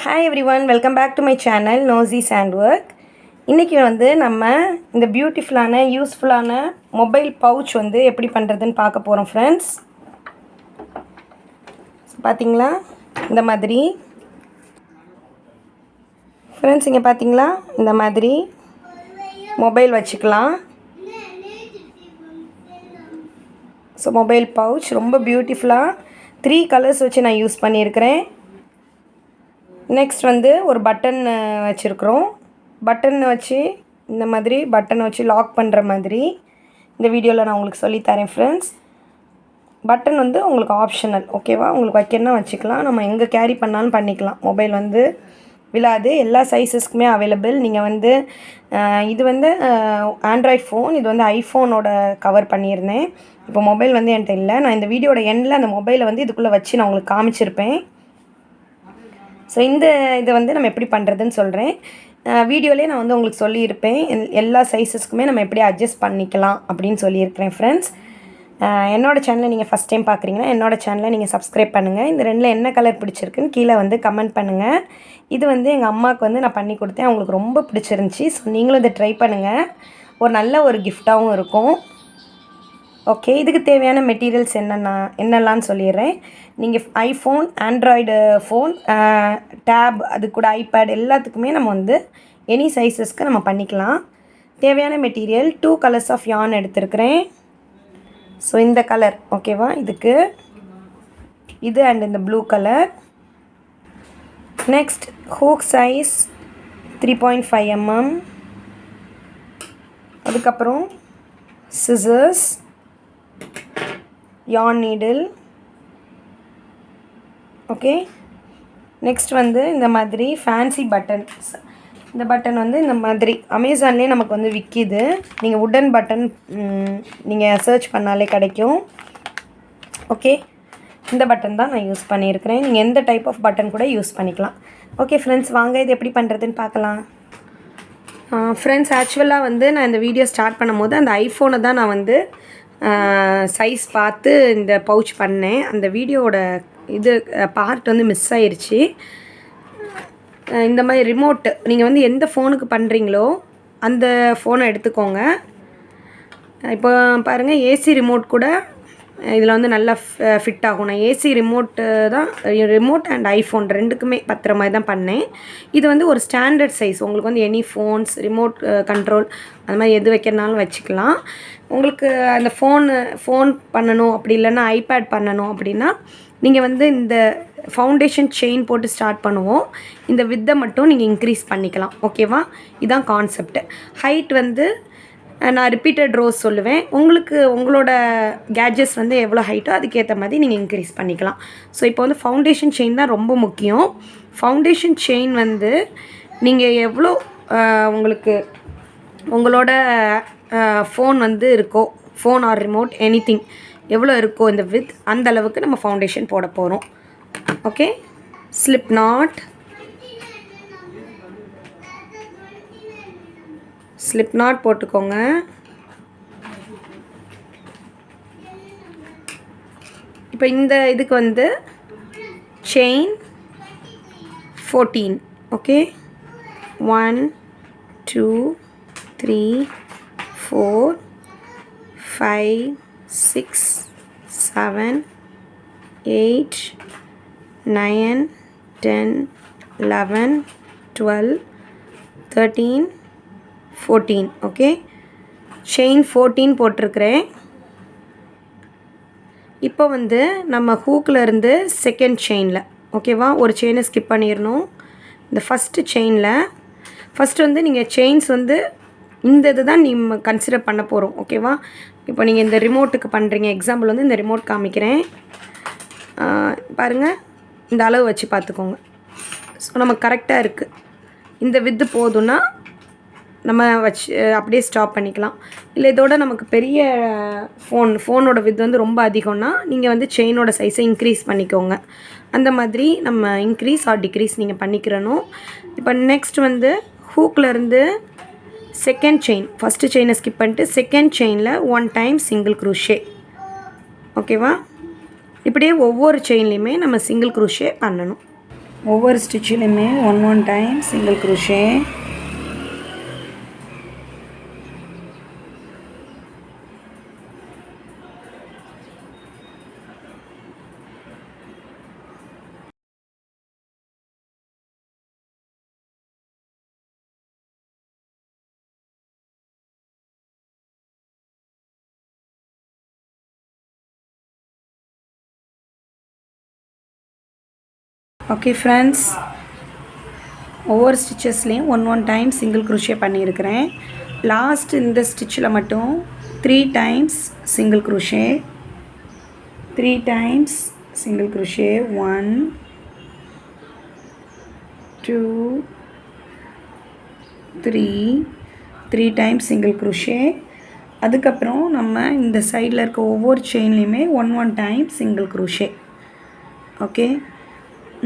Hi everyone, welcome back to my channel நோசிஸ் hand work. இன்றைக்கி நம்ம இந்த பியூட்டிஃபுல்லான யூஸ்ஃபுல்லான மொபைல் பவுச் எப்படி பண்ணுறதுன்னு பார்க்க போகிறோம் ஃப்ரெண்ட்ஸ். பார்த்தீங்களா இந்த மாதிரி ஃப்ரெண்ட்ஸ், இங்கே பார்த்தீங்களா இந்த மாதிரி மொபைல் வச்சுக்கலாம். ஸோ மொபைல் பவுச் ரொம்ப பியூட்டிஃபுல்லாக 3 கலர்ஸ் வச்சு நான் யூஸ் பண்ணியிருக்கிறேன். நெக்ஸ்ட் ஒரு பட்டன் வச்சுருக்குறோம். பட்டன் வச்சு இந்த மாதிரி பட்டன் வச்சு லாக் பண்ணுற மாதிரி இந்த வீடியோவில் நான் உங்களுக்கு சொல்லித்தரேன் ஃப்ரெண்ட்ஸ். பட்டன் உங்களுக்கு ஆப்ஷனல், ஓகேவா? உங்களுக்கு வைக்கணும்னா வச்சுக்கலாம், நம்ம எங்கே கேரி பண்ணாலும் பண்ணிக்கலாம். மொபைல் விழாது, எல்லா சைஸஸ்க்குமே அவைலபிள். நீங்கள் இது ஆண்ட்ராய்ட் ஃபோன், இது ஐஃபோனோட கவர் பண்ணியிருந்தேன். இப்போ மொபைல் என்கிட்ட இல்லை. நான் இந்த வீடியோட எண்டில் அந்த மொபைலை இதுக்குள்ளே வச்சு நான் உங்களுக்கு காமிச்சிருப்பேன். ஸோ இந்த இதை நம்ம எப்படி பண்ணுறதுன்னு சொல்கிறேன். வீடியோலேயே நான் உங்களுக்கு சொல்லியிருப்பேன், எல்லா சைஸஸ்க்குமே நம்ம எப்படி அட்ஜஸ்ட் பண்ணிக்கலாம் அப்படின்னு சொல்லியிருக்கிறேன் ஃப்ரெண்ட்ஸ். என்னோடய சேனலை நீங்கள் ஃபஸ்ட் டைம் பார்க்குறீங்கன்னா என்னோடய சேனலை நீங்கள் சப்ஸ்கிரைப் பண்ணுங்கள். இந்த ரெண்டில் என்ன கலர் பிடிச்சிருக்குன்னு கீழே கமெண்ட் பண்ணுங்கள். இது எங்கள் அம்மாவுக்கு நான் பண்ணி கொடுத்தேன், அவங்களுக்கு ரொம்ப பிடிச்சிருந்துச்சி. ஸோ நீங்களும் இதை ட்ரை பண்ணுங்கள், ஒரு நல்ல ஒரு கிஃப்டாகவும் இருக்கும். ஓகே, இதுக்கு தேவையான மெட்டீரியல்ஸ் என்னெல்லாம்னு சொல்லிடுறேன். நீங்கள் ஐஃபோன், ஆண்ட்ராய்டு ஃபோன், டேப், அது கூட ஐபேட் எல்லாத்துக்குமே நம்ம எனி சைஸஸ்க்கு நம்ம பண்ணிக்கலாம். தேவையான மெட்டீரியல் 2 கலர்ஸ் ஆஃப் yarn எடுத்துருக்கிறேன். ஸோ இந்த கலர் ஓகேவா, இதுக்கு இது அண்ட் இந்த blue colour. Next hook size 3.5 mm. அதுக்கப்புறம் scissors, yarn needle. Okay, next இந்த மாதிரி ஃபேன்சி பட்டன்ஸ். இந்த பட்டன் இந்த மாதிரி அமேசான்லேயே நமக்கு விற்கிது. நீங்கள் உட்டன் பட்டன் நீங்கள் சர்ச் பண்ணாலே கிடைக்கும். ஓகே, இந்த பட்டன் தான் நான் யூஸ் பண்ணியிருக்கிறேன். நீங்கள் எந்த டைப் ஆஃப் பட்டன் கூட யூஸ் பண்ணிக்கலாம். ஓகே ஃப்ரெண்ட்ஸ், வாங்க இது எப்படி பண்ணுறதுன்னு பார்க்கலாம். ஃப்ரெண்ட்ஸ், ஆக்சுவலாக நான் இந்த வீடியோ ஸ்டார்ட் பண்ணும்போது அந்த ஐஃபோனை தான் நான் சைஸ் பார்த்து இந்த பவுச் பண்ணேன். அந்த வீடியோவோட இது பார்ட் மிஸ் ஆயிடுச்சு. இந்த மாதிரி ரிமோட்டு நீங்கள் எந்த ஃபோனுக்கு பண்ணுறீங்களோ அந்த ஃபோனை எடுத்துக்கோங்க. இப்போ பாருங்கள், ஏசி ரிமோட் கூட இதில் நல்லா ஃபிட் ஆகும். நான் ஏசி ரிமோட்டு தான், ரிமோட் அண்ட் ஐஃபோன் ரெண்டுக்குமே பத்துற மாதிரி தான் பண்ணேன். இது ஒரு ஸ்டாண்டர்ட் சைஸ். உங்களுக்கு எனி ஃபோன்ஸ், ரிமோட் கண்ட்ரோல் அந்த மாதிரி எது வைக்கிறனாலும் வச்சுக்கலாம். உங்களுக்கு அந்த ஃபோன் பண்ணணும் அப்படி இல்லைன்னா ஐபேட் பண்ணணும் அப்படின்னா நீங்கள் இந்த ஃபவுண்டேஷன் செயின் போட்டு ஸ்டார்ட் பண்ணுவோம். இந்த வித்தை மட்டும் நீங்கள் இன்க்ரீஸ் பண்ணிக்கலாம். ஓகேவா, இதுதான் கான்செப்ட். ஹைட் நான் ரிப்பீட்டட் ரோஸ் சொல்லுவேன். உங்களோட கேட்ஜெட்ஸ் எவ்வளோ ஹைட்டோ அதுக்கேற்ற மாதிரி நீங்கள் இன்க்ரீஸ் பண்ணிக்கலாம். ஸோ இப்போ ஃபவுண்டேஷன் செயின் தான் ரொம்ப முக்கியம். ஃபவுண்டேஷன் செயின் நீங்கள் எவ்வளோ உங்களுக்கு உங்களோட ஃபோன் இருக்கோ, ஃபோன் ஆர் ரிமோட் எனிதிங் எவ்வளோ இருக்கோ இந்த வித், அந்த அளவுக்கு நம்ம ஃபவுண்டேஷன் போட போகிறோம். ஓகே, ஸ்லிப் நாட் போட்டுக்கோங்க. இப்போ இந்த இதுக்கு செயின் 14. ஓகே, 1 2 3 4 5 6 7 8 9 10 11 12 13 14. ஓகே, செயின் 14 போட்டிருக்கிறேன். இப்போ நம்ம ஹூக்கில் இருந்து செகண்ட் செயினில், ஓகேவா, ஒரு செயினை ஸ்கிப் பண்ணிடணும். இந்த ஃபஸ்ட்டு செயினில் ஃபஸ்ட்டு நீங்கள் செயின்ஸ் இந்த இது தான் நம்ம கன்சிடர் பண்ண போகிறோம். ஓகேவா, இப்போ நீங்கள் இந்த ரிமோட்டுக்கு பண்ணுறீங்க, எக்ஸாம்பிள் இந்த ரிமோட் காமிக்கிறேன் பாருங்கள். இந்த அளவு வச்சு பார்த்துக்கோங்க. ஸோ நமக்கு கரெக்டாக இருக்குது. இந்த வித்து போதும்னா நம்ம வச்சு அப்படியே ஸ்டாப் பண்ணிக்கலாம். இல்லை இதோட நமக்கு பெரிய ஃபோனோட வித்து ரொம்ப அதிகம்னா நீங்கள் செயினோட சைஸை இன்க்ரீஸ் பண்ணிக்கோங்க. அந்த மாதிரி நம்ம இன்க்ரீஸ் ஆர் டிக்ரீஸ் நீங்கள் பண்ணிக்கிறணும். இப்போ நெக்ஸ்ட் ஹூக்லேருந்து செகண்ட் செயின், ஃபஸ்ட்டு செயினை ஸ்கிப் பண்ணிட்டு செகண்ட் செயினில் 1 டைம் சிங்கிள் க்ரூஷே. ஓகேவா, இப்படியே ஒவ்வொரு செயின்லேயுமே நம்ம சிங்கிள் க்ரூஷே பண்ணணும். ஒவ்வொரு ஸ்டிச்சிலுமே 1 time single crochet. Okay friends, ஒவ்வொரு ஸ்டிச்சஸ்லேயும் 1 டைம் சிங்கிள் க்ரோஷே பண்ணியிருக்கிறேன். லாஸ்ட் இந்த ஸ்டிச்சில் மட்டும் 3 times single crochet. 3 times single crochet. 1 2 3 times single crochet. அதுக்கப்புறம் நம்ம இந்த சைடில் இருக்க ஒவ்வொரு செயின்லேயுமே 1 டைம் சிங்கிள் க்ரோஷே. ஓகே,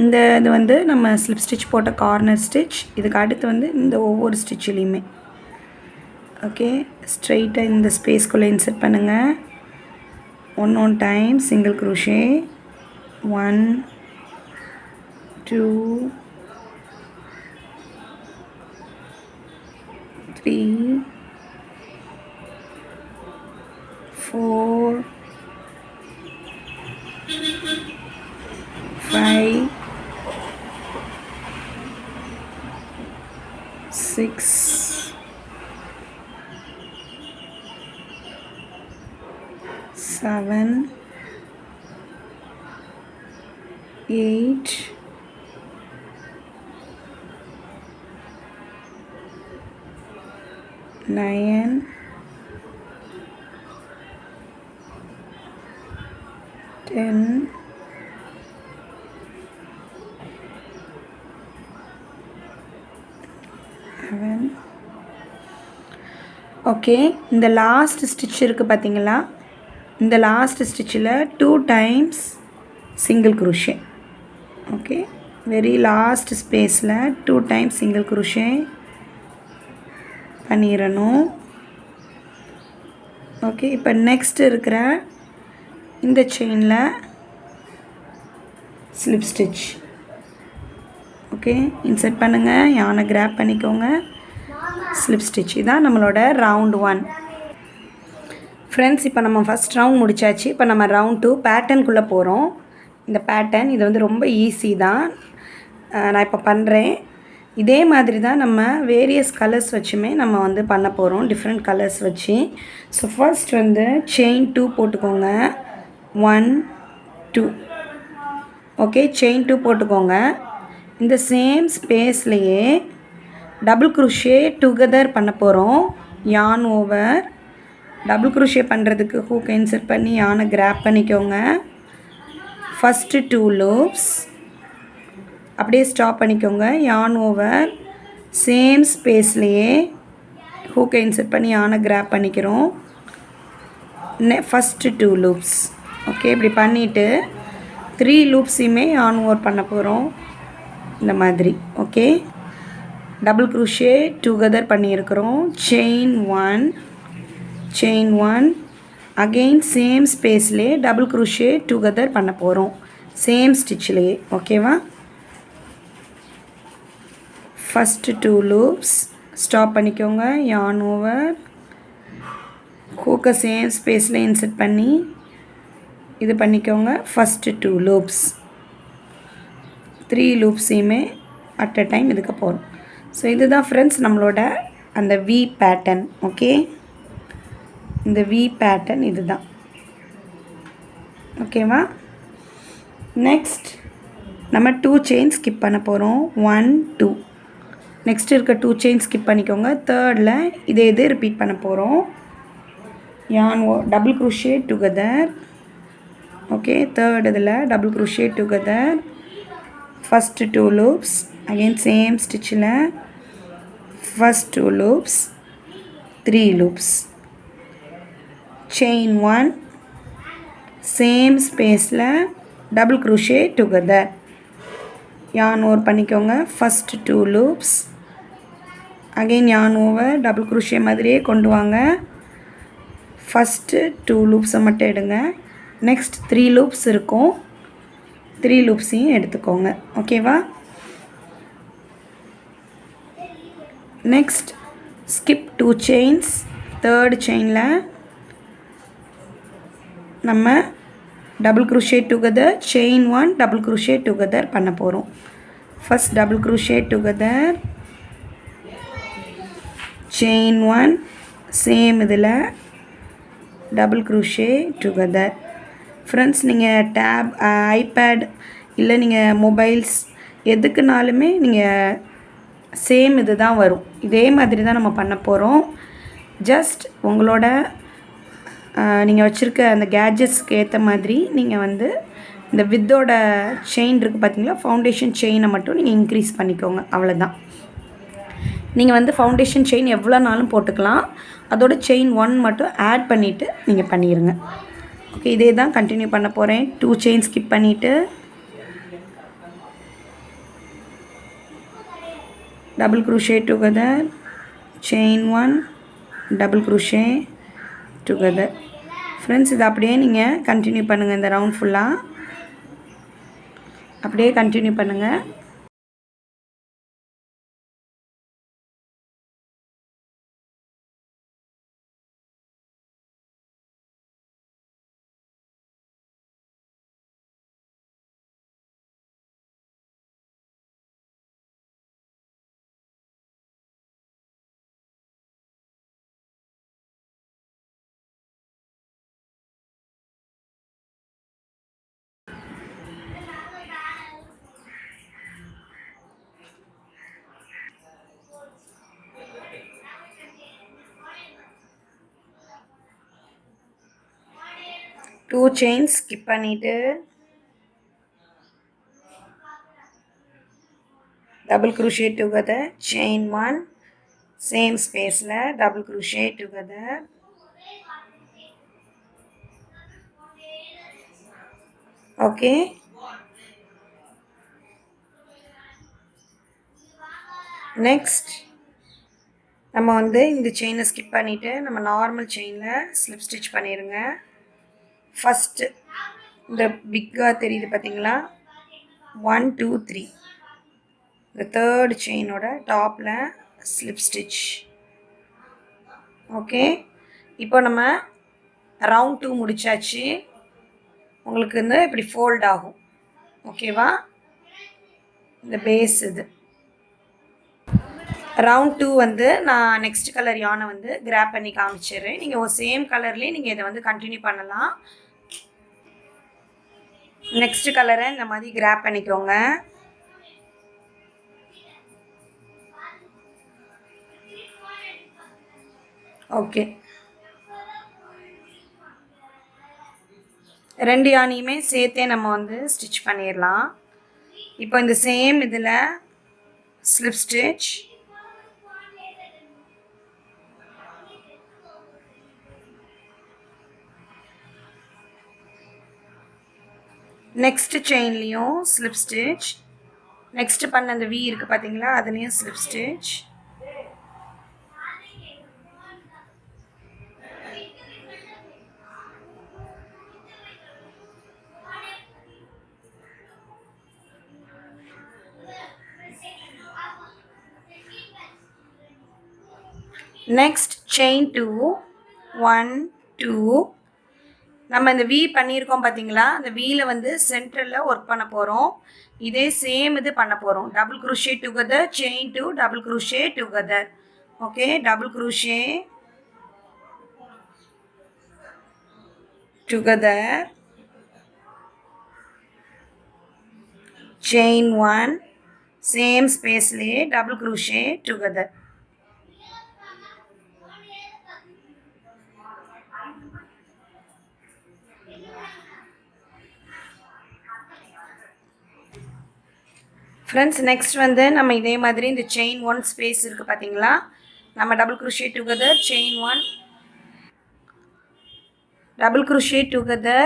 இந்த இது வந்து நம்ம ஸ்லிப் ஸ்டிச் போட்ட கார்னர் ஸ்டிச். இதுக்கு அடுத்து வந்து இந்த ஒவ்வொரு ஸ்டிச்சிலையுமே ஓகே ஸ்ட்ரெயிட்டாக இந்த ஸ்பேஸ்க்குள்ளே இன்சர்ட் பண்ணுங்கள். 1 டைம் சிங்கிள் க்ரோஷே. 1 2 3 4 5 6 7 8 9 10 11. ஓகே, இந்த லாஸ்ட் ஸ்டிச் இருக்குது பார்த்தீங்களா? இந்த லாஸ்ட் ஸ்டிச்சில் 2 times single crochet. Okay, very last ஸ்பேஸில் 2 டைம்ஸ் சிங்கிள் க்ரோஷே பண்ணிடணும். ஓகே, இப்போ நெக்ஸ்ட் இருக்கிற இந்த செயினில் ஸ்லிப் ஸ்டிச். ஓகே, இன்சர்ட் பண்ணுங்கள், யானை கிராப் பண்ணிக்கோங்க. ஸ்லிப் ஸ்டிச் இதான் நம்மளோட ரவுண்ட் 1. ஃப்ரெண்ட்ஸ், இப்போ நம்ம ஃபஸ்ட் ரவுண்ட் முடித்தாச்சு. இப்போ நம்ம ரவுண்ட் 2 பேட்டர்னுக்குள்ளே போகிறோம். இந்த பேட்டர்ன் இது வந்து ரொம்ப ஈஸி தான். நான் இப்போ பண்ணுறேன். இதே மாதிரி தான் நம்ம வேரியஸ் கலர்ஸ் வச்சுமே நம்ம வந்து பண்ண போகிறோம், டிஃப்ரெண்ட் கலர்ஸ் வச்சு. ஸோ ஃபர்ஸ்ட் வந்து செயின் 2 போட்டுக்கோங்க. 1 2. ஓகே, செயின் 2 போட்டுக்கோங்க. இந்த சேம் ஸ்பேஸ்லேயே டபுள் க்ரோஷே டுகெதர் பண்ண போகிறோம். யான் ஓவர். டபுள் க்ரோஷே பண்ணுறதுக்கு ஹூக் இன்சர்ட் பண்ணி யானை கிராப் பண்ணிக்கோங்க. ஃபஸ்ட்டு 2 லூப்ஸ் அப்படியே ஸ்டாப் பண்ணிக்கோங்க. Yarn over. சேம் ஸ்பேஸ்லேயே ஹூக்கை இன்சர்ட் பண்ணி யானை கிராப் பண்ணிக்கிறோம். First 2 loops. ஓகே, இப்படி பண்ணிவிட்டு 3 லூப்ஸையுமே யான் ஓவர் பண்ண போகிறோம் இந்த மாதிரி. ஓகே, டபுள் க்ரோஷே டுகெதர் பண்ணியிருக்கிறோம். செயின் 1 அகெயின் சேம் ஸ்பேஸ்லேயே டபுள் க்ரோஷே டுகெதர் பண்ண போகிறோம், சேம் ஸ்டிச்சிலேயே. ஓகேவா? ஃபஸ்ட்டு 2 லூப்ஸ் ஸ்டாப் பண்ணிக்கோங்க. Yarn over. ஹூக்கை சேம் ஸ்பேஸில் இன்சர்ட் பண்ணி இது பண்ணிக்கோங்க. First 2 loops. 3 லூப்ஸையுமே அட் அ டைம் இதுக்கு போகிறோம். ஸோ இதுதான் ஃப்ரெண்ட்ஸ் நம்மளோட அந்த வி பேட்டர்ன். ஓகே, இந்த வி பேட்டர்ன் இது தான். ஓகேவா? நெக்ஸ்ட் நம்ம 2 செயின் ஸ்கிப் பண்ண போகிறோம். 1 2. நெக்ஸ்ட் இருக்க 2 செயின் ஸ்கிப் பண்ணிக்கோங்க. தேர்டில் இதே ரிப்பீட் பண்ண போகிறோம். Yarn double crochet together. Okay, third இதில் double crochet together. First 2 loops again same ஸ்டிச்சில் first 2 loops 3 loops. Chain 1 same ஸ்பேஸில் double crochet together. Yarn over பண்ணிக்கோங்க. First 2 loops again yarn over. Double crochet மாதிரியே கொண்டு வாங்க. First 2 லூப்ஸை மட்டும் எடுங்க. Next 3 loops இருக்கும், 3 லூப்ஸையும் எடுத்துக்கோங்க. ஓகேவா? Next skip 2 chains. தேர்ட் செயினில் நம்ம double crochet together, chain 1, double crochet together பண்ண போகிறோம். First double crochet together, chain 1, same இதில் double crochet together. ஃப்ரெண்ட்ஸ், நீங்கள் டேப், ஐபேட் இல்லை நீங்கள் மொபைல்ஸ் எதுக்குனாலுமே நீங்கள் சேம் இது தான் வரும். இதே மாதிரி தான் நம்ம பண்ண போகிறோம். ஜஸ்ட் உங்களோட நீங்கள் வச்சுருக்க அந்த கேட்ஜெட்ஸ்க்கு ஏற்ற மாதிரி நீங்கள் வந்து இந்த வித்தோட செயின் இருக்குது பார்த்தீங்களா, ஃபவுண்டேஷன் செயினை மட்டும் நீங்கள் இன்க்ரீஸ் பண்ணிக்கோங்க. அவ்வளோதான். நீங்கள் வந்து ஃபவுண்டேஷன் செயின் எவ்வளோ நாளும் போட்டுக்கலாம். அதோட செயின் 1 மட்டும் ஆட் பண்ணிவிட்டு நீங்கள் பண்ணிடுங்க. ஓகே, இதே தான் கண்டினியூ பண்ண போகிறேன். 2 செயின் ஸ்கிப் பண்ணிவிட்டு double crochet together, chain 1, double crochet together. Friends, இது அப்படியே நீங்கள் கண்டினியூ பண்ணுங்கள். இந்த ரவுண்ட் ஃபுல்லாக அப்படியே கண்டினியூ பண்ணுங்கள். டூ செயின்ஸ் ஸ்கிப் பண்ணிவிட்டு double crochet together, chain 1, same spaceல double crochet together. Okay, next நம்ம வந்து இந்த செயினை ஸ்கிப் பண்ணிவிட்டு நம்ம நார்மல் செயினில் ஸ்லிப் ஸ்டிச் பண்ணிடுங்க. ஃபஸ்ட்டு இந்த பிக்காக தெரியுது பார்த்தீங்களா, 1 2 3, இந்த தேர்ட் செயினோட டாப்பில் ஸ்லிப் ஸ்டிச். ஓகே, இப்போ நம்ம ரவுண்ட் 2 முடிச்சாச்சு. உங்களுக்கு வந்து இப்படி ஃபோல்ட் ஆகும். ஓகேவா, இந்த பேஸ் இது. ரவுண்ட் 2 வந்து நான் நெக்ஸ்ட் கலர் யானை வந்து கிராப் பண்ணி காமிச்சிடுறேன். நீங்கள் சேம் கலர்லேயே நீங்கள் இதை வந்து கண்டினியூ பண்ணலாம். நெக்ஸ்ட் கலரை இந்த மாதிரி கிராப் பண்ணிக்கோங்க. ஓகே, ரெண்டு யானையுமே சேர்த்தே நம்ம வந்து ஸ்டிச் பண்ணிடலாம். இப்போ இந்த சேம் இதில் ஸ்லிப் ஸ்டிச், நெக்ஸ்ட் செயின்லேயும் ஸ்லிப் ஸ்டிச், நெக்ஸ்ட் பண்ண அந்த வி இருக்குது பார்த்தீங்களா, அதுலேயும் ஸ்லிப் ஸ்டிச். Next chain 2, 1 2. நம்ம இந்த வி பண்ணியிருக்கோம் பார்த்தீங்களா, அந்த வீல வந்து சென்டரில் ஒர்க் பண்ண போகிறோம். இதே சேம் இது பண்ண போகிறோம். Double crochet together, chain 2, double crochet together. Okay, double crochet together, chain 1, same spaceலே double crochet together. Friends, next வந்து நம்ம இதே மாதிரி இந்த செயின் 1 ஸ்பேஸ் இருக்குது பார்த்தீங்களா, நம்ம double crochet together, chain 1, double crochet together,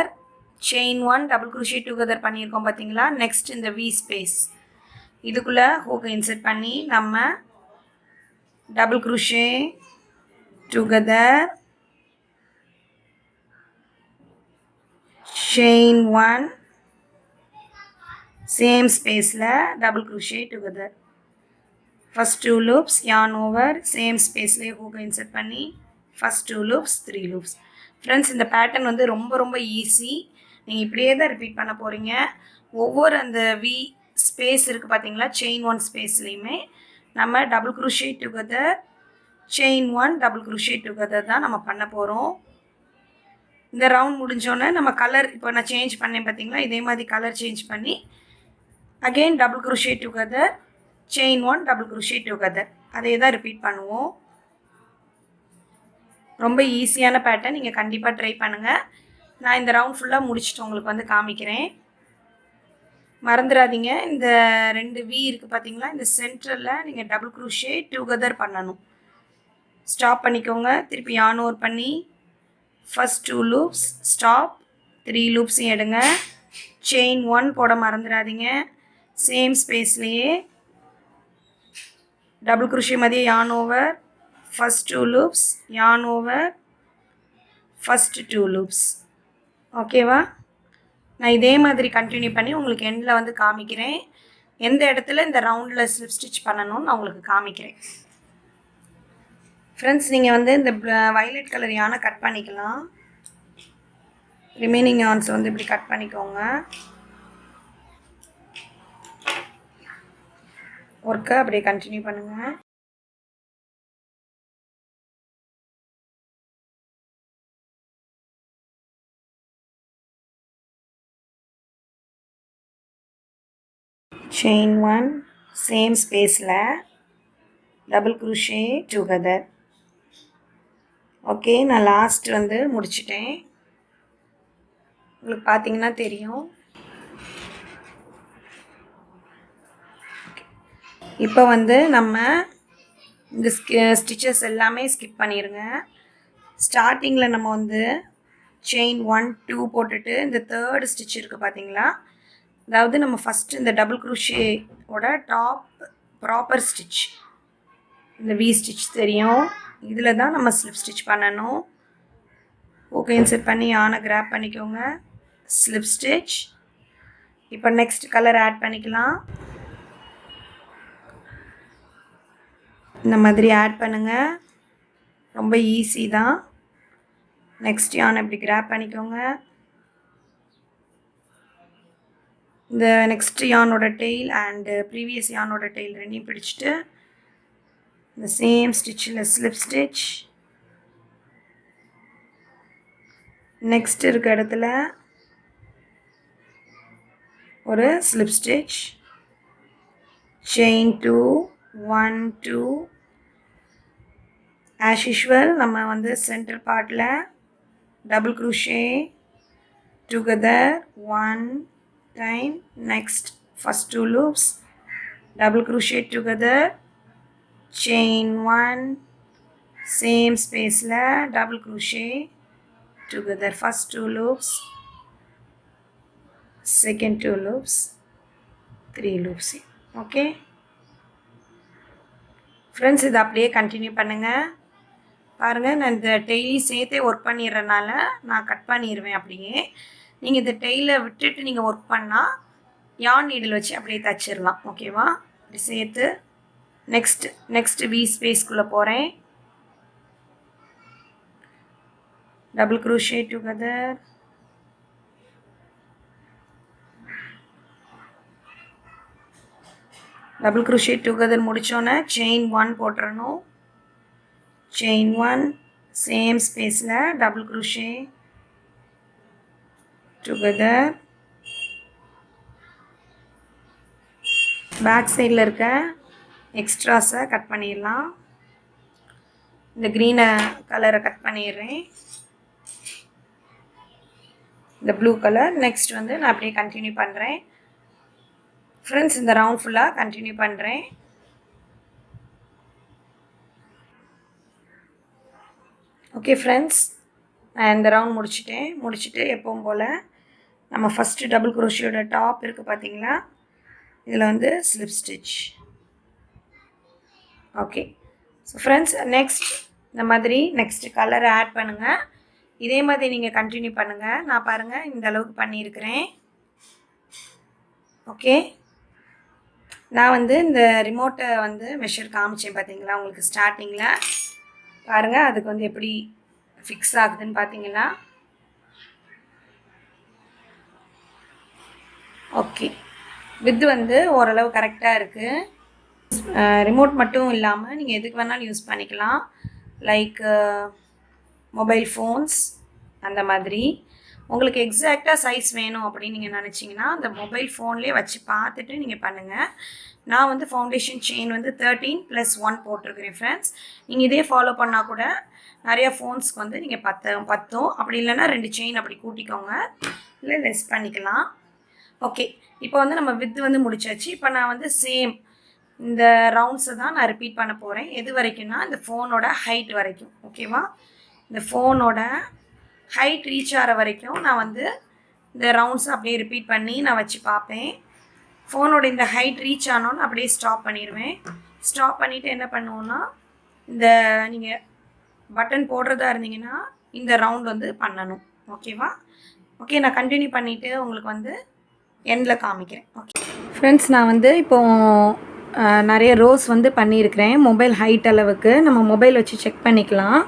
chain 1, double crochet together பண்ணியிருக்கோம் பார்த்தீங்களா. நெக்ஸ்ட் இந்த வி ஸ்பேஸ் இதுக்குள்ளே ஹூக்கை இன்சர்ட் பண்ணி நம்ம double crochet together, chain 1, same ஸ்பேஸில் double crochet together. First 2 loops yarn over சேம் ஸ்பேஸ்லேயே ஹூக்கை இன்சர்ட் பண்ணி ஃபஸ்ட் 2 loops 3 loops. ஃப்ரெண்ட்ஸ் இந்த பேட்டர்ன் வந்து ரொம்ப ஈஸி. நீங்கள் இப்படியே தான் ரிப்பீட் பண்ண போகிறீங்க. ஒவ்வொரு அந்த வி ஸ்பேஸ் இருக்குது பார்த்தீங்களா, செயின் 1 ஸ்பேஸ்லேயுமே நம்ம double crochet together chain 1 double crochet together தான் நம்ம பண்ண போகிறோம். இந்த ரவுண்ட் முடிஞ்சோடனே நம்ம கலர் இப்போ நான் சேஞ்ச் பண்ணேன் பார்த்தீங்களா, இதே மாதிரி கலர் சேஞ்ச் பண்ணி again double crochet together chain 1 double crochet together அதே தான் ரிப்பீட் பண்ணுவோம். ரொம்ப ஈஸியான பேட்டர்ன், நீங்கள் கண்டிப்பாக ட்ரை பண்ணுங்கள். நான் இந்த ரவுண்ட் ஃபுல்லாக முடிச்சுட்டு உங்களுக்கு வந்து காமிக்கிறேன். மறந்துடாதீங்க, இந்த 2 வி இருக்குது பார்த்தீங்களா, இந்த சென்டரில் நீங்கள் டபுள் க்ரோஷே டுகெதர் பண்ணணும். ஸ்டாப் பண்ணிக்கோங்க, திருப்பி yarn over பண்ணி ஃபஸ்ட் 2 loops ஸ்டாப், 3 loopஸையும் எடுங்க, செயின் 1 போட மறந்துடாதீங்க. சேம் ஸ்பேஸ்லேயே டபுள் க்ரோஷே மாதிரியே yarn over first 2 loops yarn over first 2 loops. ஓகேவா? நான் இதே மாதிரி கண்டினியூ பண்ணி உங்களுக்கு எண்டில் வந்து காமிக்கிறேன். எந்த இடத்துல இந்த ரவுண்டில் ஸ்லிப் ஸ்டிச் பண்ணணும்னு நான் உங்களுக்கு காமிக்கிறேன். ஃப்ரெண்ட்ஸ், நீங்கள் வந்து இந்த வயலட் கலர் யானை கட் பண்ணிக்கலாம். ரிமைனிங் யான்ஸ் வந்து இப்படி கட் பண்ணிக்கோங்க. ஒர்க்கை அப்படியே கண்டினியூ பண்ணுங்கள். செயின் 1 சேம் ஸ்பேஸில் டபுள் க்ரோஷே டுகெதர். ஓகே, நான் லாஸ்ட் வந்து முடிச்சிட்டேன். உங்களுக்கு பார்த்தீங்கன்னா தெரியும். இப்போ வந்து நம்ம இந்த ஸ்டிச்சஸ் எல்லாமே ஸ்கிப் பண்ணிடுங்க. ஸ்டார்டிங்கில் நம்ம வந்து செயின் 1 2 போட்டுட்டு இந்த தேர்ட் ஸ்டிச் இருக்குது பார்த்தீங்களா, அதாவது நம்ம ஃபஸ்ட்டு இந்த டபுள் க்ரோஷேவோட டாப் ப்ராப்பர் ஸ்டிச், இந்த வி ஸ்டிச் தெரியும், இதில் தான் நம்ம ஸ்லிப் ஸ்டிச் பண்ணணும். ஓகே, இன்சர்ட் பண்ணி யானை கிராப் பண்ணிக்கோங்க, ஸ்லிப் ஸ்டிச். இப்போ நெக்ஸ்ட் கலர் ஆட் பண்ணிக்கலாம். இந்த மாதிரி ஆட் பண்ணுங்கள், ரொம்ப ஈஸி தான். நெக்ஸ்ட் யானை இப்படி கிராப் பண்ணிக்கோங்க. இந்த நெக்ஸ்ட் யானோட டெய்ல் அண்டு ப்ரீவியஸ் யானோட டெய்ல் ரெண்டையும் பிடிச்சிட்டு இந்த சேம் ஸ்டிச்சில் ஸ்லிப் ஸ்டிச். நெக்ஸ்ட் இருக்க இடத்துல ஒரு slip stitch, chain 2 1 2. As usual நம்ம வந்து சென்டர் பார்ட்டில் double crochet together 1 time. Next first 2 loops double crochet together, chain 1 same space la double crochet together, first 2 loops, second 2 loops, 3 loops. Okay friends, இது அப்படியே continue பண்ணுங்கள். பாருங்கள், நான் இந்த daily சேர்த்தே ஒர்க் பண்ணிடுறனால நான் கட் பண்ணிடுவேன். அப்படியே நீங்கள் இந்த டெய்லை விட்டுட்டு நீங்கள் ஒர்க் பண்ணால் யான் நீடில் வச்சு அப்படியே தச்சிடலாம். ஓகேவா? இப்படி சேர்த்து நெக்ஸ்ட் வி ஸ்பேஸ்க்குள்ளே போகிறேன். Double crochet together, double crochet together முடித்தோன்னே செயின் 1 போட்டுறணும். செயின் 1 சேம் ஸ்பேஸில் டபுள் க்ரோஷே டுகெதர். பேக் சைடில் இருக்க எக்ஸ்ட்ராஸை கட் பண்ணிடலாம். இந்த க்ரீனை கலரை கட் பண்ணிடுறேன், இந்த ப்ளூ கலர். நெக்ஸ்ட் வந்து நான் அப்படியே கண்டினியூ பண்ணுறேன். ஃப்ரெண்ட்ஸ், இந்த ரவுண்ட் ஃபுல்லாக கண்டினியூ பண்ணுறேன். ஓகே ஃப்ரெண்ட்ஸ், நான் இந்த ரவுண்ட் முடிச்சுட்டு எப்பவும் போல் நம்ம ஃபஸ்ட்டு டபுள் க்ரோஷியோட டாப் இருக்குது பார்த்தீங்களா, இதில் வந்து slip stitch. Okay, so friends, next இந்த மாதிரி நெக்ஸ்ட்டு கலரை ஆட் பண்ணுங்கள். இதே மாதிரி நீங்கள் கண்டினியூ பண்ணுங்கள். நான் பாருங்கள் இந்த அளவுக்கு பண்ணியிருக்கிறேன். ஓகே, நான் வந்து இந்த ரிமோட்டை வந்து மெஷர் காமிச்சேன் பார்த்தீங்களா உங்களுக்கு ஸ்டார்டிங்கில். பாருங்கள் அதுக்கு வந்து எப்படி ஃபிக்ஸ் ஆகுதுன்னு பார்த்தீங்களா? ஓகே, வித் வந்து ஓரளவு கரெக்டாக இருக்குது. ரிமோட் மட்டும் இல்லாமல் நீங்கள் எதுக்கு வேணாலும் யூஸ் பண்ணிக்கலாம். லைக் மொபைல் ஃபோன்ஸ் அந்த மாதிரி. உங்களுக்கு எக்ஸாக்டாக சைஸ் வேணும் அப்படின்னு நீங்கள் நினச்சிங்கன்னா அந்த மொபைல் ஃபோன்லேயே வச்சு பார்த்துட்டு நீங்கள் பண்ணுங்கள். நான் வந்து ஃபவுண்டேஷன் செயின் வந்து 13+1 போட்டிருக்கிறேன் ஃப்ரெண்ட்ஸ். நீங்கள் இதே ஃபாலோ பண்ணால் கூட நிறையா ஃபோன்ஸ்க்கு வந்து நீங்கள் 10 அப்படி இல்லைன்னா 2 செயின் அப்படி கூட்டிக்கோங்க, இல்லை லெஸ் பண்ணிக்கலாம். ஓகே, இப்போ வந்து நம்ம வித் வந்து முடிச்சாச்சு. இப்போ நான் வந்து சேம் இந்த ரவுண்ட்ஸை தான் நான் ரிப்பீட் பண்ண போகிறேன். எது வரைக்கும்னா இந்த ஃபோனோட ஹைட் வரைக்கும். ஓகேவா? இந்த ஃபோனோட ஹைட் ரீச் ஆகிற வரைக்கும் நான் வந்து இந்த ரவுண்ட்ஸை அப்படியே ரிப்பீட் பண்ணி நான் வச்சு பார்ப்பேன். ஃபோனோட இந்த ஹைட் ரீச் ஆனோன்னு அப்படியே ஸ்டாப் பண்ணிடுவேன். ஸ்டாப் பண்ணிவிட்டு என்ன பண்ணுவோன்னா, இந்த நீங்கள் பட்டன் போடுறதா இருந்தீங்கன்னா இந்த ரவுண்ட் வந்து பண்ணணும். ஓகேவா? ஓகே, நான் கண்டினியூ பண்ணிவிட்டு உங்களுக்கு வந்து எண்டில் காமிக்கிறேன். ஓகே ஃப்ரெண்ட்ஸ், நான் வந்து இப்போது நிறைய ரோஸ் வந்து பண்ணியிருக்கிறேன் மொபைல் ஹைட் அளவுக்கு. நம்ம மொபைல் வச்சு செக் பண்ணிக்கலாம்.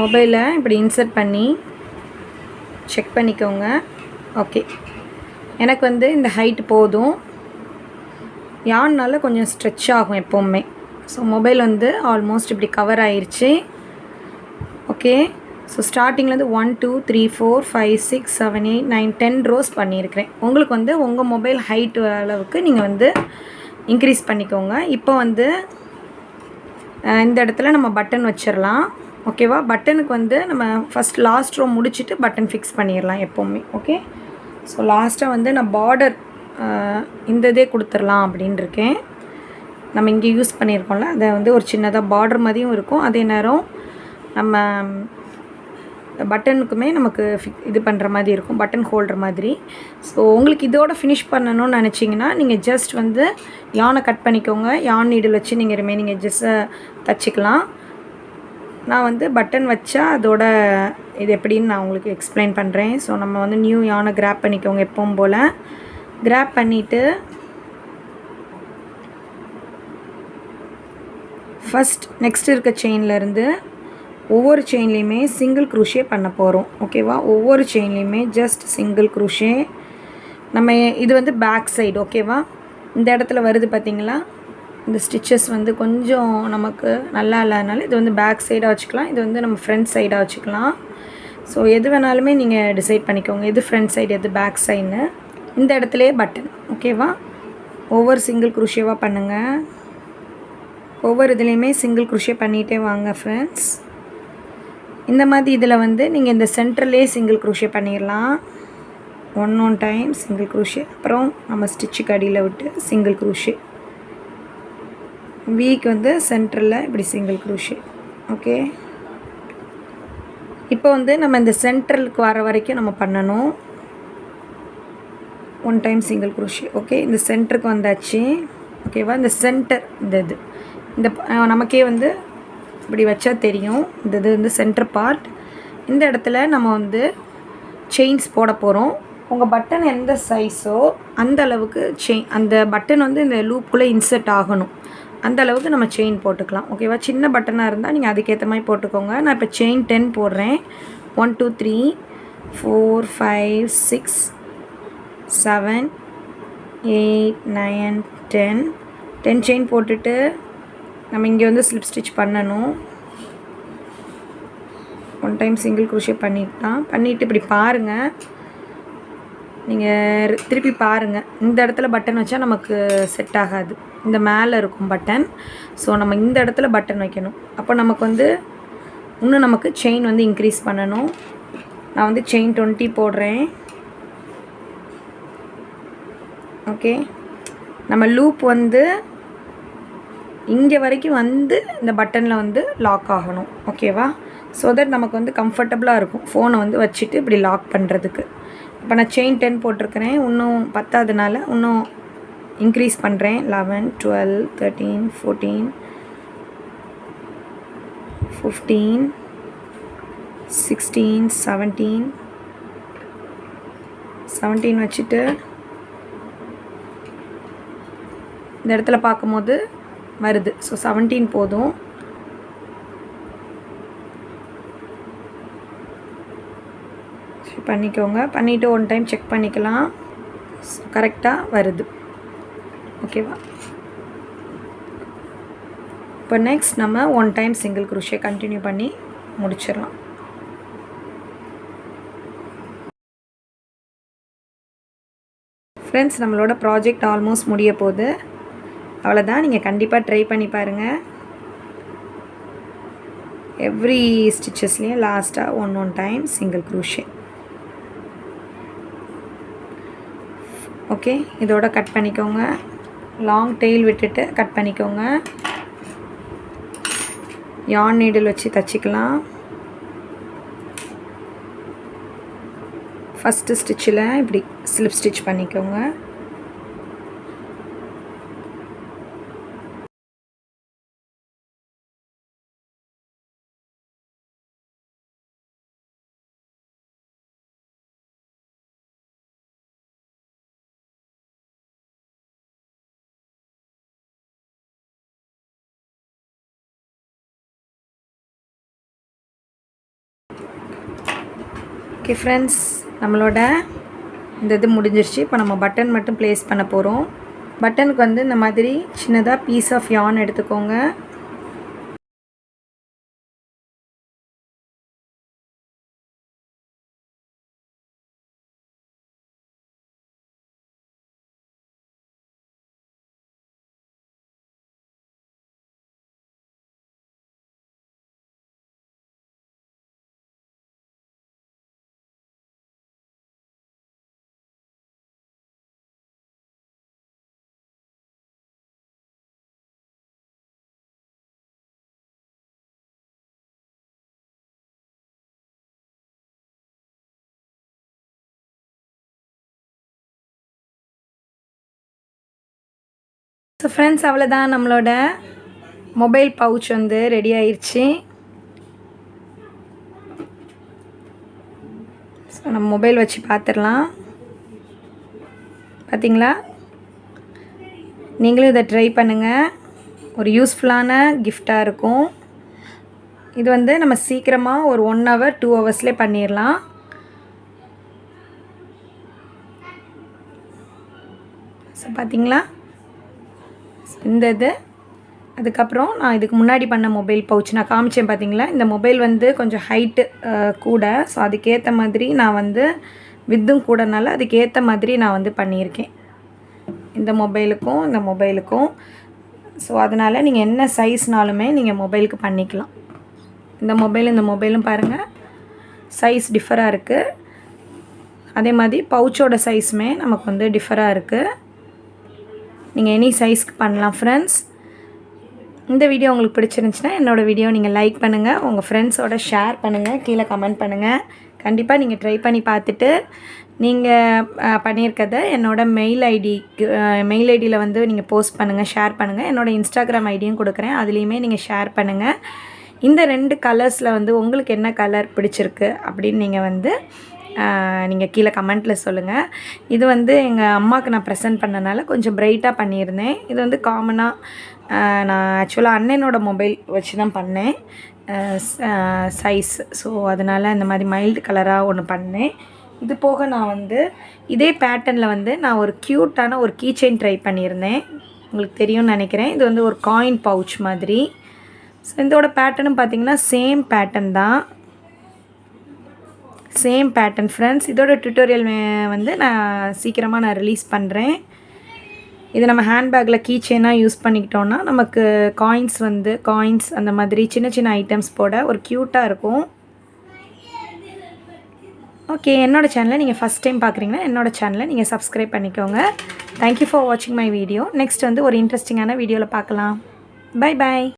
மொபைலை இப்படி இன்சர்ட் பண்ணி செக் பண்ணிக்கோங்க. ஓகே, எனக்கு வந்து இந்த ஹைட் போதும். யான்னால கொஞ்சம் ஸ்ட்ரெச் ஆகும் எப்போவுமே. ஸோ மொபைல் வந்து ஆல்மோஸ்ட் இப்படி கவர் ஆயிடுச்சு. ஓகே, ஸோ ஸ்டார்டிங்லேருந்து 1 2 3 4 5 6 7 8 9 10 ரோஸ் பண்ணியிருக்கிறேன். உங்களுக்கு வந்து உங்கள் மொபைல் ஹைட் அளவுக்கு நீங்கள் வந்து இன்க்ரீஸ் பண்ணிக்கோங்க. இப்போ வந்து இந்த இடத்துல நம்ம பட்டன் வச்சிடலாம். ஓகேவா? பட்டனுக்கு வந்து நம்ம ஃபஸ்ட் லாஸ்ட் ரோ முடிச்சுட்டு பட்டன் ஃபிக்ஸ் பண்ணிடலாம் எப்போவுமே. ஓகே, ஸோ லாஸ்ட்டாக வந்து நான் பார்டர் இந்த இதே கொடுத்துடலாம் அப்படின்னு இருக்கேன். நம்ம இங்கே யூஸ் பண்ணியிருக்கோம்ல, அதை வந்து ஒரு சின்னதாக பார்டர் மாதிரியும் இருக்கும், அதே நேரம் நம்ம பட்டனுக்குமே நமக்கு இது பண்ணுற மாதிரி இருக்கும், பட்டன் ஹோல்டர் மாதிரி. ஸோ உங்களுக்கு இதோட ஃபினிஷ் பண்ணணும்னு நினச்சிங்கன்னா நீங்கள் ஜஸ்ட் வந்து யானை கட் பண்ணிக்கோங்க. யான் நீடில் வச்சு நீங்கள் ரிமைனிங் எட்ஜஸை தச்சுக்கலாம். நான் வந்து பட்டன் வச்சா அதோட இது எப்படின்னு நான் உங்களுக்கு எக்ஸ்பிளைன் பண்ணுறேன். ஸோ நம்ம வந்து நியூ யானை கிராப் பண்ணிக்கோங்க எப்பவும் போல். கிராப் பண்ணிவிட்டு ஃபஸ்ட் நெக்ஸ்ட் இருக்க செயின்லேருந்து ஒவ்வொரு செயின்லேயுமே சிங்கிள் க்ரூஷே பண்ண போகிறோம். ஓகேவா? ஒவ்வொரு செயின்லேயுமே ஜஸ்ட் சிங்கிள் க்ரூஷே. நம்ம இது வந்து பேக் சைடு. ஓகேவா? இந்த இடத்துல வருது பார்த்திங்களா, இந்த ஸ்டிச்சஸ் வந்து கொஞ்சம் நமக்கு நல்லா இல்லாதனால இது வந்து பேக் சைடாக வச்சுக்கலாம், இது வந்து நம்ம ஃப்ரண்ட் சைடாக வச்சுக்கலாம். ஸோ எது வேணாலுமே நீங்கள் டிசைட் பண்ணிக்கோங்க, எது ஃப்ரண்ட் சைடு எது பேக் சைடுன்னு. இந்த இடத்துலையே பட்டன். ஓகேவா? ஒவ்வொரு சிங்கிள் க்ரூஷேவாக பண்ணுங்கள். ஒவ்வொரு இதுலேயுமே சிங்கிள் க்ரூஷே பண்ணிகிட்டே வாங்க ஃப்ரெண்ட்ஸ். இந்த மாதிரி இதில் வந்து நீங்கள் இந்த சென்டர்லேயே சிங்கிள் க்ரூஷே பண்ணிடலாம். ஒன் டைம் சிங்கிள் க்ரூஷே, அப்புறம் நம்ம ஸ்டிச்சுக்கு அடியில் விட்டு சிங்கிள் க்ரூஷே, வீக்கு வந்து சென்டரில் இப்படி சிங்கிள் க்ரூஷே. ஓகே, இப்போ வந்து நம்ம இந்த சென்டருக்கு வர வரைக்கும் நம்ம பண்ணணும். One time single crochet. Okay, இந்த சென்டருக்கு வந்தாச்சு. ஓகேவா? இந்த சென்டர் இந்த நமக்கே வந்து இப்படி வச்சா தெரியும், இந்த இது வந்து சென்டர் பார்ட். இந்த இடத்துல நம்ம வந்து செயின்ஸ் போட போகிறோம். உங்கள் பட்டன் எந்த சைஸோ அந்த அளவுக்கு அந்த பட்டன் வந்து இந்த லூப்புக்குள்ளே இன்சர்ட் ஆகணும், அந்த அளவுக்கு நம்ம செயின் போட்டுக்கலாம். ஓகேவா? சின்ன பட்டனாக இருந்தால் நீங்கள் அதுக்கேற்ற மாதிரி போட்டுக்கோங்க. நான் இப்போ செயின் 10 போடுறேன். 1 2 3 4 5 6 7 8 9 10 செயின் போட்டுட்டு நம்ம இங்கே வந்து ஸ்லிப் ஸ்டிச் பண்ணணும். ஒன் டைம் சிங்கிள் க்ரூஷே பண்ணிவிட்டு இப்படி பாருங்கள், நீங்கள் திருப்பி பாருங்கள். இந்த இடத்துல பட்டன் வச்சா நமக்கு செட் ஆகாது, இந்த மேலே இருக்கும் பட்டன். ஸோ நம்ம இந்த இடத்துல பட்டன் வைக்கணும். அப்போ நமக்கு வந்து இன்னும் நமக்கு செயின் வந்து இன்க்ரீஸ் பண்ணணும். நான் வந்து செயின் 20 போடுறேன். ஓகே, நம்ம லூப் வந்து இங்கே வரைக்கும் வந்து இந்த பட்டனில் வந்து லாக் ஆகணும். ஓகேவா? ஸோ தட் நமக்கு வந்து கம்ஃபர்டபுளாக இருக்கும் ஃபோனை வந்து வச்சுட்டு இப்படி லாக் பண்ணுறதுக்கு. இப்போ நான் செயின் 10 போட்டிருக்கிறேன், இன்னும் பத்தாதனால இன்னும் இன்க்ரீஸ் பண்ணுறேன். 11 12 13 14 15 16 17 17 வச்சுட்டு இந்த இடத்துல பார்க்கும்போது வருது. ஸோ 17 போதும். பண்ணிக்கோங்க. பண்ணிவிட்டு ஒன் டைம் செக் பண்ணிக்கலாம். கரெக்டாக வருது. ஓகேவா? இப்போ நெக்ஸ்ட் நம்ம one time single crochet continue பண்ணி முடிச்சிடலாம். ஃப்ரெண்ட்ஸ், நம்மளோட ப்ராஜெக்ட் ஆல்மோஸ்ட் முடிய போகுது. அவ்வளோதான். நீங்கள் கண்டிப்பாக ட்ரை பண்ணி பாருங்கள். எவ்ரி ஸ்டிச்சஸ்லேயும் லாஸ்ட்டாக one time single crochet. Okay, இதோட கட் பண்ணிக்கோங்க. லாங் டெயில் விட்டுட்டு கட் பண்ணிக்கோங்க. yarn நீடில் வச்சு தச்சிக்கலாம். ஃபஸ்ட்டு ஸ்டிச்சில் இப்படி ஸ்லிப் ஸ்டிச் பண்ணிக்கோங்க. ஓகே ஃப்ரெண்ட்ஸ், நம்மளோட இந்த இது முடிஞ்சிருச்சு. இப்போ நம்ம பட்டன் மட்டும் ப்ளேஸ் பண்ண போகிறோம். பட்டனுக்கு வந்து இந்த மாதிரி சின்னதாக பீஸ் ஆஃப் yarn எடுத்துக்கோங்க. ஸோ ஃப்ரெண்ட்ஸ், அவ்வளோதான். நம்மளோட மொபைல் பவுச் வந்து ரெடி ஆயிடுச்சு. ஸோ நம்ம மொபைல் வச்சு பார்த்துடலாம். பார்த்தீங்களா? நீங்களும் இதை ட்ரை பண்ணுங்கள். ஒரு யூஸ்ஃபுல்லான கிஃப்டாக இருக்கும். இது வந்து நம்ம சீக்கிரமாக ஒரு 1 hour 2 hours பண்ணிடலாம். ஸோ பார்த்தீங்களா, இந்த இது அதுக்கப்புறம் நான் இதுக்கு முன்னாடி பண்ண மொபைல் பவுச் நான் காமிச்சேன். பார்த்தீங்களா, இந்த மொபைல் வந்து கொஞ்சம் ஹைட்டு கூட. ஸோ அதுக்கேற்ற மாதிரி நான் வந்து வித்தும் கூடனால அதுக்கேற்ற மாதிரி நான் வந்து பண்ணியிருக்கேன் இந்த மொபைலுக்கும் இந்த மொபைலுக்கும். ஸோ அதனால் நீங்கள் என்ன சைஸ்னாலுமே நீங்கள் மொபைலுக்கு பண்ணிக்கலாம். இந்த மொபைலும் பாருங்கள், சைஸ் டிஃபராக இருக்குது. அதே மாதிரி பவுச்சோட சைஸுமே நமக்கு வந்து டிஃபராக இருக்குது. நீங்கள் எனி சைஸ்க்கு பண்ணலாம் ஃப்ரெண்ட்ஸ். இந்த வீடியோ உங்களுக்கு பிடிச்சிருந்துச்சுன்னா என்னோடய வீடியோ நீங்கள் லைக் பண்ணுங்கள், உங்கள் ஃப்ரெண்ட்ஸோட ஷேர் பண்ணுங்கள், கீழே கமெண்ட் பண்ணுங்கள். கண்டிப்பாக நீங்கள் ட்ரை பண்ணி பார்த்துட்டு நீங்கள் பண்ணியிருக்கதை என்னோடய மெயில் ஐடியில் வந்து நீங்கள் போஸ்ட் பண்ணுங்கள், ஷேர் பண்ணுங்கள். என்னோடய இன்ஸ்டாகிராம் ஐடியும் கொடுக்குறேன், அதுலேயுமே நீங்கள் ஷேர் பண்ணுங்கள். இந்த 2 கலர்ஸில் வந்து உங்களுக்கு என்ன கலர் பிடிச்சிருக்கு அப்படின்னு நீங்கள் வந்து நீங்கள் கீழே கமெண்ட்டில் சொல்லுங்கள். இது வந்து எங்கள் அம்மாவுக்கு நான் ப்ரெசென்ட் பண்ணனால கொஞ்சம் பிரைட்டாக பண்ணியிருந்தேன். இது வந்து காமனாக நான் ஆக்சுவலாக அண்ணனோட மொபைல் வச்சு தான் பண்ணேன் சைஸ். ஸோ அதனால் இந்த மாதிரி மைல்டு கலராக ஒன்று பண்ணேன். இது போக நான் வந்து இதே பேட்டர்னில் வந்து நான் ஒரு க்யூட்டான ஒரு கீ செயின் ட்ரை பண்ணியிருந்தேன். உங்களுக்கு தெரியும்னு நினைக்கிறேன். இது வந்து ஒரு காயின் பவுச் மாதிரி. ஸோ இதோட பேட்டர்னும் பார்த்திங்கன்னா சேம் பேட்டர்ன் ஃப்ரெண்ட்ஸ். இதோட ட்யூட்டோரியல் வந்து நான் சீக்கிரமாக ரிலீஸ் பண்ணுறேன். இது நம்ம ஹேண்ட்பேக்கில் கீ செயினாக யூஸ் பண்ணிக்கிட்டோன்னா நமக்கு காயின்ஸ் அந்த மாதிரி சின்ன சின்ன ஐட்டம்ஸ் போட ஒரு க்யூட்டாக இருக்கும். ஓகே, என்னோடய சேனலை நீங்கள் ஃபஸ்ட் டைம் பார்க்குறீங்கன்னா என்னோடய சேனலை நீங்கள் சப்ஸ்கிரைப் பண்ணிக்கோங்க. தேங்க்யூ ஃபார் வாட்சிங் மை வீடியோ. நெக்ஸ்ட் வந்து ஒரு இன்ட்ரெஸ்டிங்கான வீடியோவில் பார்க்கலாம். பை.